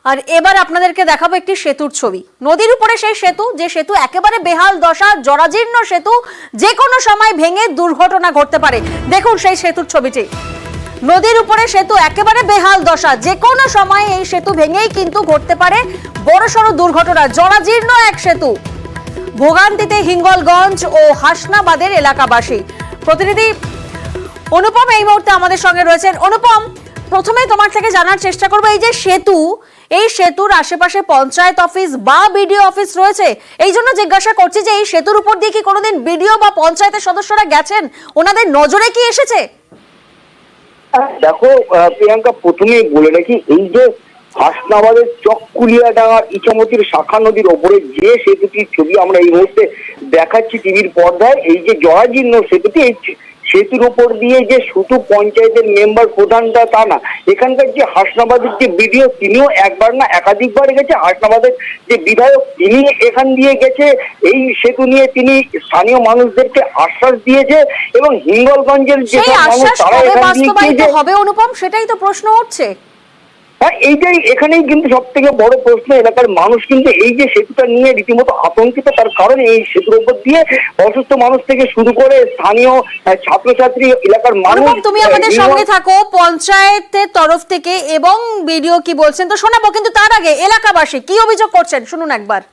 আর এবার আপনাদেরকে দেখাবো একটি সেতুর ছবি। নদীর উপরে সেই সেতু, যে সেতু একেবারে বেহাল দশা, জরাজীর্ণ সেতু, যে কোনো সময় ভেঙে দুর্ঘটনা ঘটতে পারে। দেখুন সেই সেতুর ছবিটি। নদীর উপরে সেতু একেবারে বেহাল দশা, যে কোনো সময় এই সেতু ভেঙেই কিন্তু ঘটতে পারে বড়সড় দুর্ঘটনা। জরাজীর্ণ এক সেতু, ভোগান্তিতে হিঙ্গলগঞ্জ ও হাসনাবাদের এলাকাবাসী। প্রতিনিধি অনুপম এই মুহূর্তে আমাদের সঙ্গে রয়েছেন। অনুপম, প্রথমে তোমার থেকে জানার চেষ্টা করবো, এই যে সেতু, এই সেতুর আশেপাশে পঞ্চায়েত অফিস বা বিডিও অফিস রয়েছে, এই জন্য জিজ্ঞাসা করছি যে এই সেতুর উপর দিয়ে কি কোনোদিন বিডিও বা পঞ্চায়েতের সদস্যরা গেছেন? ওনাদের নজরে কি এসেছে? দেখো প্রিয়াঙ্কা, প্রথমেই বলে রাখি, এই যে হাসনাবাদের চককুলিয়াডাঙ্গার ইছামতির শাখা নদীর ওপরে যে সেতুটির ছবি আমরা এই মুহূর্তে দেখাচ্ছি টিভির পর্দায়, এই যে জরাজীর্ণ সেতুটি, এই সেতুর উপর দিয়ে যে শুধু পঞ্চায়েতের মেম্বার প্রধানটা তা না, এখানকার যে হাসনাবাদের যে বিডিও তিনিও একবার না একাধিকবার গেছে। হাসনাবাদের যে বিধায়ক তিনি এখান দিয়ে গেছে, এই সেতু নিয়ে তিনি স্থানীয় মানুষদেরকে আশ্বাস দিয়েছে এবং হিঙ্গলগঞ্জের যে মানুষ তারা এখান দিয়ে হবে অনুপম, সেটাই তো প্রশ্ন হচ্ছে। হ্যাঁ, এইটাই এখানেই কিন্তু সব থেকে বড় প্রশ্ন। এলাকার মানুষ কিন্তু এই যে সেতুটা নিয়ে রীতিমতো আতঙ্কিত, তার কারণ এই সেতুর উপর দিয়ে অসুস্থ মানুষ থেকে শুরু করে স্থানীয় ছাত্রছাত্রী, এলাকার মানুষ। তুমি আমাদের সঙ্গে থাকো পঞ্চায়েতের তরফ থেকে এবং ভিডিও কি বলছেন তো শোনাবো, কিন্তু তার আগে এলাকাবাসী কি অভিযোগ করছেন শুনুন একবার।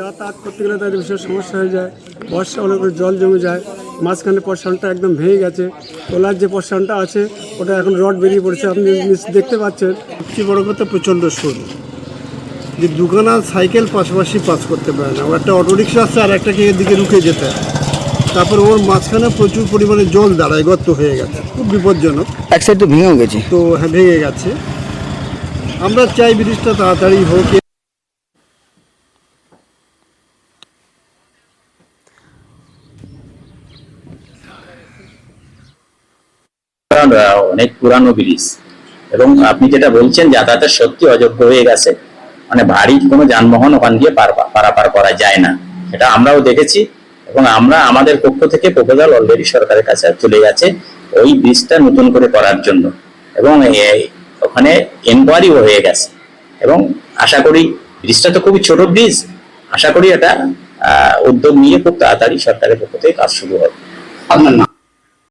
যাতায়াত করতে গেলে তাদের বিশেষ সমস্যা হয়ে যায়, বর্ষা হলে করে জল জমে যায়, মাঝখানে পশানটা একদম ভেঙে গেছে, ওলার যে পশানটা আছে ওটা এখন রড বেরিয়ে পড়েছে, আপনি দেখতে পাচ্ছেন। সবচেয়ে বড় কথা প্রচণ্ড সরু, যে দুখানা সাইকেল পাশাপাশি পাস করতে পারে না, ও একটা অটোরিক্সা আসছে আর একটাকে এদিকে রুখে যেতে হয়, তারপর ওর মাঝখানে প্রচুর পরিমাণে জল দাঁড়ায়, গর্ত হয়ে গেছে, খুব বিপজ্জনক। এক সাইড তো ভেঙেও গেছে। তো হ্যাঁ, ভেঙে গেছে। আমরা চাই ব্রিজটা তাড়াতাড়ি হোক। অনেক পুরানো ব্রিজ এবং আপনি যেটা বলছেন যাতায়াতের সত্যি অযোগ্য হয়ে গেছে, মানে ভারী কোনো যানবাহন ওখান দিয়ে পারাপার করা যায় না, এটা আমরাও দেখেছি এবং আমরা আমাদের পক্ষ থেকে প্রপোজাল অলরেডি সরকারের কাছে চলে গেছে ওই ব্রিজটা নতুন করে করার জন্য এবং ওখানে এনকোয়ারিও হয়ে গেছে এবং আশা করি ব্রিজটা তো খুবই ছোট ব্রিজ, আশা করি এটা উদ্যোগ নিয়ে খুব তাড়াতাড়ি সরকারের পক্ষ থেকে কাজ শুরু হবে।